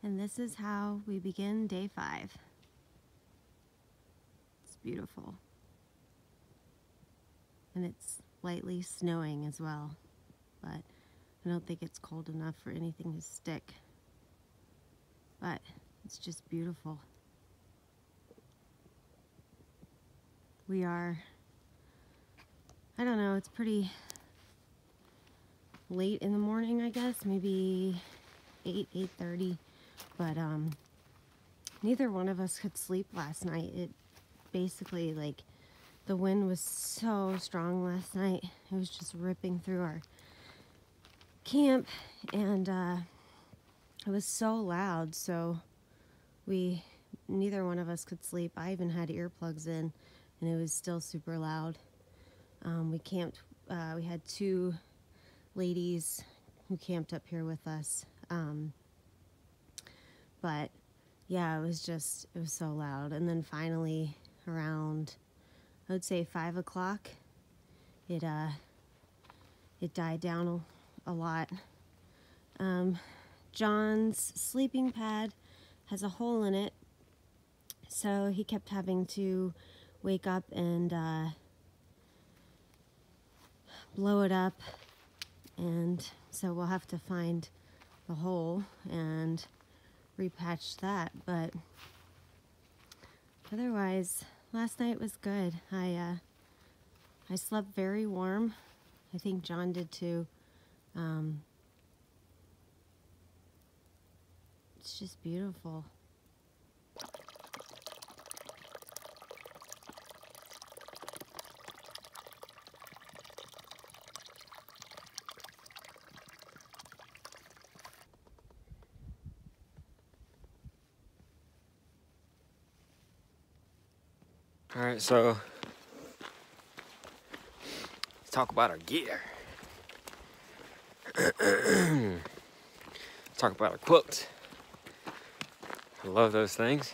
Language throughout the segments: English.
And this is how we begin day 5. It's beautiful. And it's lightly snowing as well, but I don't think it's cold enough for anything to stick. But it's just beautiful. We are, I don't know, it's pretty late in the morning, I guess, maybe 8:30, but neither one of us could sleep last night. It basically, like, the wind was so strong last night. It was just ripping through our camp, and it was so loud, so neither one of us could sleep. I even had earplugs in, and it was still super loud. We camped, we had 2 ladies who camped up here with us, but yeah, it was so loud. And then finally around, I would say 5 o'clock, it died down a lot. John's sleeping pad has a hole in it, so he kept having to wake up and blow it up, and so we'll have to find the hole and repatch that. But otherwise, last night was good. I slept very warm. I think John did too. It's just beautiful. All right, so let's talk about our gear. Let's talk about our quilts. I love those things.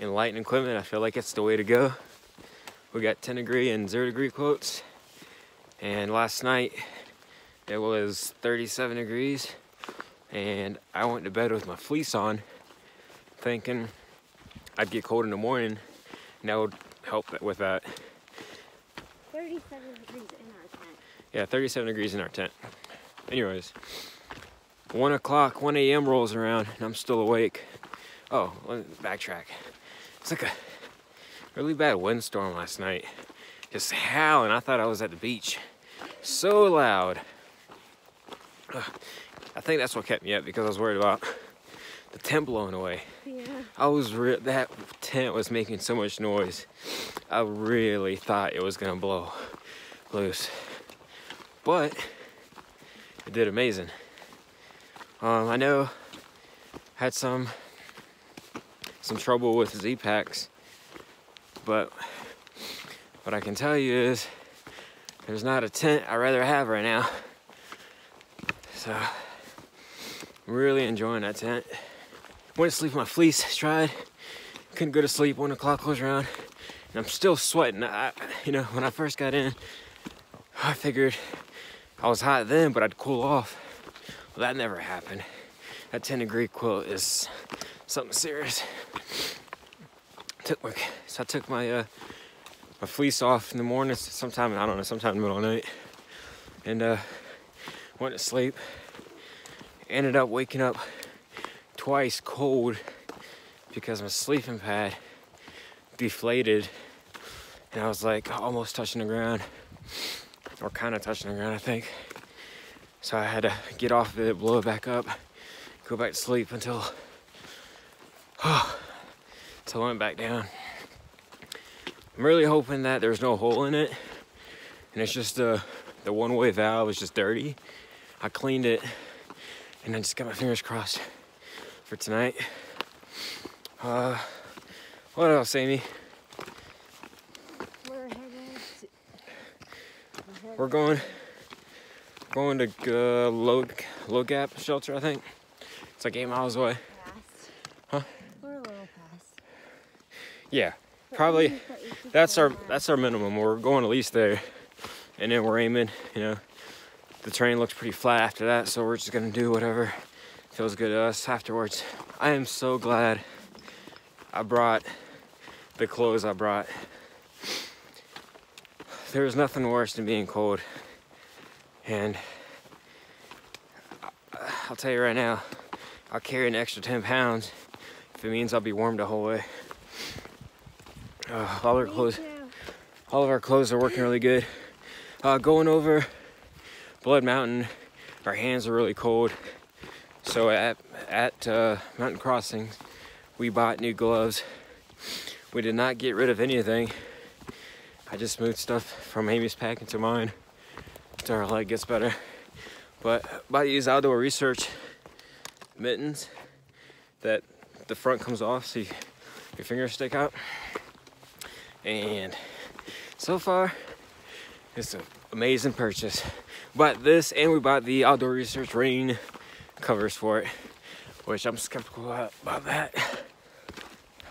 And lighting equipment, I feel like it's the way to go. We got 10 degree and 0 degree quilts. And last night it was 37 degrees. And I went to bed with my fleece on, thinking I'd get cold in the morning. And that would help with that. 37 degrees in our tent. Yeah, 37 degrees in our tent. Anyways, 1 o'clock, 1 a.m. rolls around, and I'm still awake. Oh, let me backtrack. It's like a really bad windstorm last night. Just howling. I thought I was at the beach. So loud. I think that's what kept me up, because I was worried about the tent blowing away. Yeah. That tent was making so much noise. I really thought it was gonna blow loose, but it did amazing. I know I had some trouble with Z-packs, but what I can tell you is there's not a tent I'd rather have right now. So I'm really enjoying that tent. Went to sleep in my fleece, tried, couldn't go to sleep. 1 o'clock was around, and I'm still sweating. You know, when I first got in, I figured I was hot then, but I'd cool off. Well, that never happened. That 10 degree quilt is something serious. So I took my my fleece off in the morning, sometime in the middle of the night, and went to sleep. Ended up waking up twice cold because my sleeping pad deflated, and I was like almost touching the ground, or kind of touching the ground, I think. So I had to get off of it, blow it back up, go back to sleep until I went back down. I'm really hoping that there's no hole in it, and it's just the one-way valve is just dirty. I cleaned it, and I just got my fingers crossed for tonight. What else, Amy? We're going to Low Gap shelter, I think. It's like 8 miles away. Huh? We're a little past. Yeah, probably. That's our minimum. We're going at least there, and then we're aiming. You know, the terrain looks pretty flat after that, so we're just gonna do whatever Feels good to us afterwards. I am so glad I brought the clothes I brought. There's nothing worse than being cold. And I'll tell you right now, I'll carry an extra 10 pounds if it means I'll be warm the whole way. All of our clothes are working really good. Going over Blood Mountain, our hands are really cold. So at Mountain Crossing, we bought new gloves. We did not get rid of anything. I just moved stuff from Amy's pack into mine until our leg gets better. But bought these Outdoor Research mittens that the front comes off so your fingers stick out. And so far, it's an amazing purchase. Bought this, and we bought the Outdoor Research rain covers for it, which I'm skeptical about that,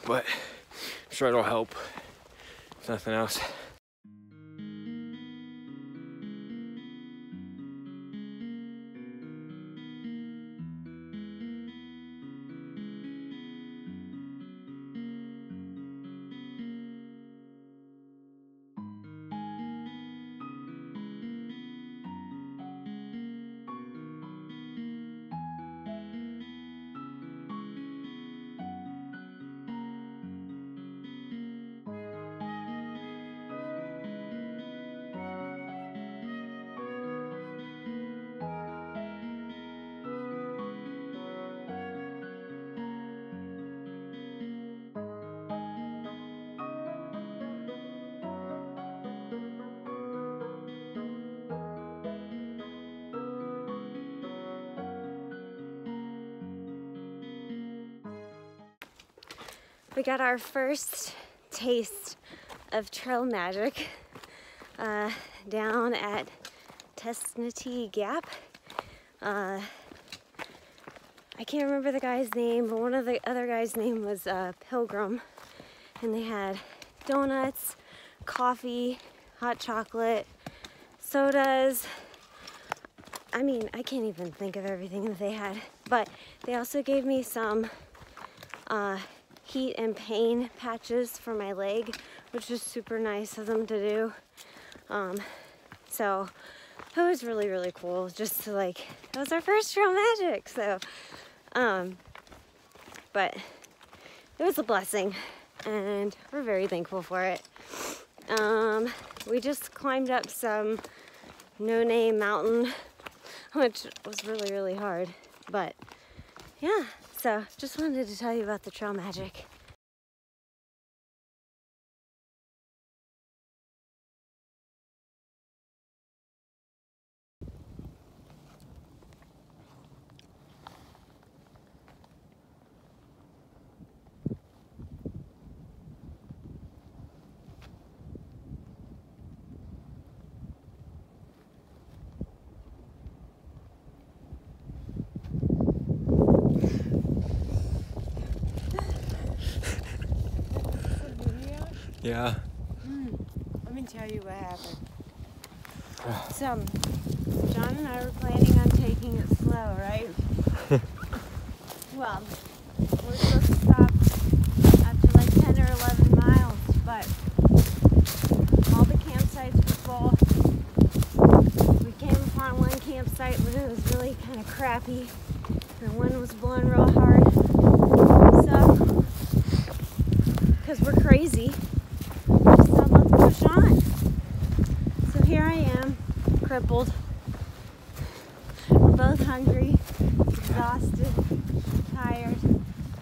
but I'm sure it'll help, if nothing else. We got our first taste of trail magic down at Tesnatee Gap. I can't remember the guy's name, but one of the other guys' name was Pilgrim. And they had donuts, coffee, hot chocolate, sodas. I mean, I can't even think of everything that they had. But they also gave me some heat and pain patches for my leg, which was super nice of them to do. So it was really, really cool just to it was our first trail magic. So, but it was a blessing and we're very thankful for it. We just climbed up some no-name mountain, which was really, really hard, but yeah. So, just wanted to tell you about the trail magic. Yeah. Let me tell you what happened. So, John and I were planning on taking it slow, right? Well, we're supposed to stop after 10 or 11 miles, but all the campsites were full. We came upon one campsite, but it was really kind of crappy. The wind was blowing real hard. So, because we're crazy, so let's push on. So here I am, crippled. We're both hungry, exhausted, tired.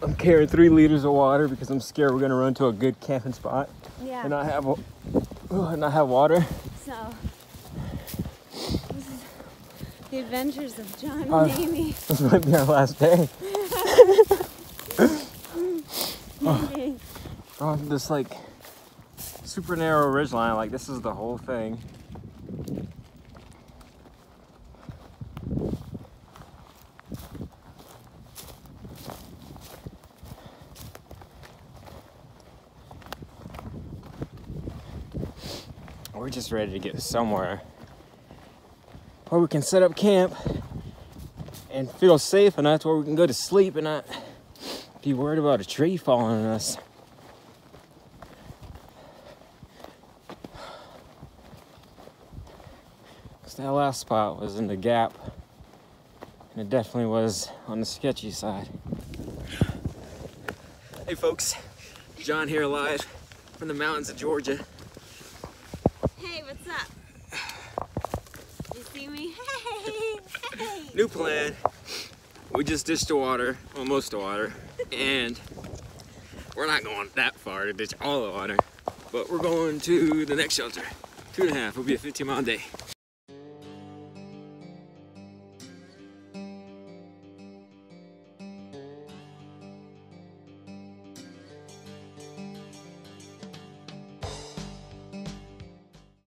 I'm carrying 3 liters of water because I'm scared we're gonna run to a good camping spot and not have water. So this is the adventures of John and Amy. This might be our last day. On this super narrow ridgeline, this is the whole thing. We're just ready to get somewhere where we can set up camp and feel safe enough where we can go to sleep and not be worried about a tree falling on us. Because that last spot was in the gap, and it definitely was on the sketchy side. Hey folks, John here live from the mountains of Georgia. Hey, what's up? You see me? Hey! Hey! New plan. We just dished the water, well, most of the water, and we're not going that far to ditch all the water, but we're going to the next shelter. 2.5 will be a 15-mile day.